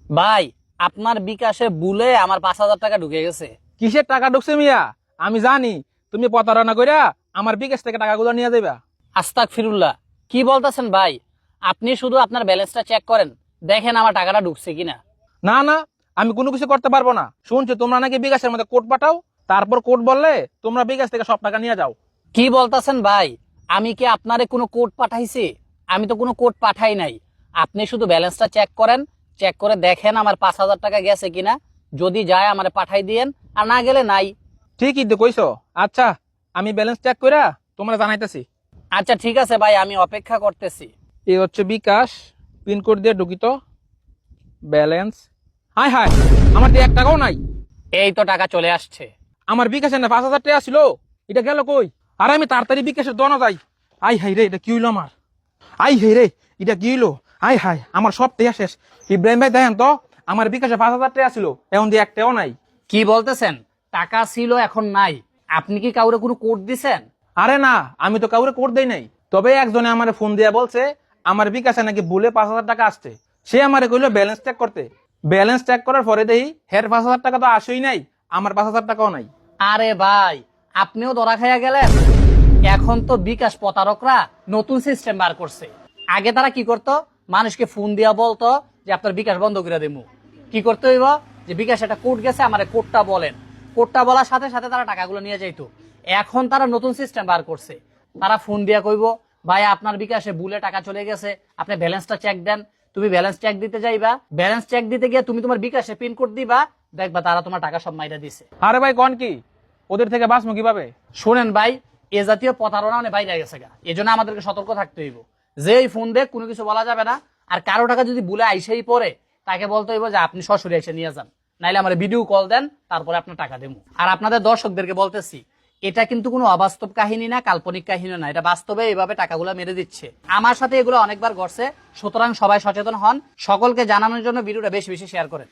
ভাই, আপনার বিকাশে ভুলে আমার 5,000 টাকা ঢুকে গেছে। কিসের টাকা ঢুকছে মিয়া? আমি জানি তুমি প্রতারণা কইরা আমার বিকাশ থেকে টাকাগুলো নিয়ে যাইবা। আস্তাক ফিরুল্লাহ, কি বলতেছেন ভাই? আপনি শুধু আপনার ব্যালেন্সটা চেক করেন, দেখেন আমার টাকাটা ঢুকছে কিনা। না না, আমি কোনো কিছু করতে পারবো না। শুনছি তোমরা নাকি বিকাশের মধ্যে কোড পাঠাও, তারপর কোড বললে তোমরা বিকাশ থেকে সব টাকা নিয়ে যাও। কি বলতেছেন ভাই? আমি কি আপনারে কোনো কোড পাঠাইছি? আমি তো কোনো কোড পাঠাই নাই। আপনি শুধু ব্যালেন্সটা চেক করেন, চেক করে দেখেন আমার 5,000 টাকা গেছে কিনা। যদি যায় আমারে পাঠাই দিয়েন, আর না গেলে নাই। ঠিকই তো কইছো। আচ্ছা, আমি ব্যালেন্স চেক কইরা তোমরা জানাইতেছি। আচ্ছা ঠিক আছে ভাই, আমি অপেক্ষা করতেছি। এই হচ্ছে বিকাশ, পিনকোড দিয়ে ঢুকিত ব্যালেন্স। হাই হাই, আমার তো 1 টাকাও নাই। এই তো টাকা চলে আসছে। আমার বিকাশে না 5,000 টাকা ছিল, এটা গেল কই? আর আমি তাড়াতাড়ি বিকাশের দোনো যাই। আই হাই রে, এটা কি হইলো আমার? আই হাই রে, এটা কি হইলো? আই হাই, আমার সব টাকা শেষ। ইব্রাহিম ভাই দেখেন তো, আমার বিকাশে 5,000 টাকা ছিল, এখন দিয়ে 1 টাকাও নাই। কি বলতেছেন? টাকা ছিল এখন নাই? আপনি কি কাউরে কোনো কোড দিছেন? আরে না, আমি তো কাউরে কোড দেই নাই। তবে একজনে আমার ফোন দিয়ে বলছে আমার বিকাশে নাকি ভুলে 5,000 টাকা আসছে। সে আমারে কইলো ব্যালেন্স চেক করতে। ব্যালেন্স চেক করার পরে দেখি হের 5,000 টাকা তো আসেই নাই, আমার 5,000 টাকাও নাই। আরে ভাই, আপনিও ধরা খাইয়া গেলেন। এখন তো বিকাশ প্রতারকরা নতুন সিস্টেম বার করছে। আগে তারা কি করতো? মানুষকে ফোন দিয়া বলতো যে আপনার বিকাশ বন্ধ করে দেবো। কি করতে হইব? যে বিকাশ একটা কোড গেছে, আমার কোডটা বলেন। কোডটা বলার সাথে সাথে তারা টাকাগুলো নিয়ে যাইতো। এখন তারা নতুন সিস্টেম বার করছে। তারা ফোন দিয়া কইব, ভাই আপনার বিকাশে ভুলে টাকা চলে গেছে, আপনি ব্যালেন্সটা চেক দেন। তুমি ব্যালেন্স চেক দিতে যাইবা, ব্যালেন্স চেক দিতে গিয়ে তুমি তোমার বিকাশে পিন কোড দিবা, দেখবা তারা তোমার টাকা সব মাইরা দিছে। আরে ভাই কোন কি, ওদের থেকে বাঁচবো কিভাবে? শোনেন ভাই, এ জাতীয় প্রতারণা অনেক বাইরে গেছে গা। এই জন্য আমাদেরকে সতর্ক থাকতে হইব। যে এই ফোন দেখ কোনো কিছু বলা যাবে না। আর কারো টাকা যদি ভুলে আইসেই পড়ে, তাকে বলতে হইব যে আপনি সরাসরি এসে নিয়ে যান, নাইলে আমার ভিডিও কল দেন, তারপরে আপনার টাকা দেবো। আর আপনাদের দর্শকদেরকে বলতেছি, এটা কিন্তু কোনো অবাস্তব কাহিনী না, কাল্পনিক কাহিনী না। এটা বাস্তবে এইভাবে টাকাগুলো মেরে দিচ্ছে। আমার সাথে এগুলো অনেকবার ঘটছে। সুতরাং সবাই সচেতন হন। সকলকে জানানোর জন্য ভিডিওটা বেশি বেশি শেয়ার করেন।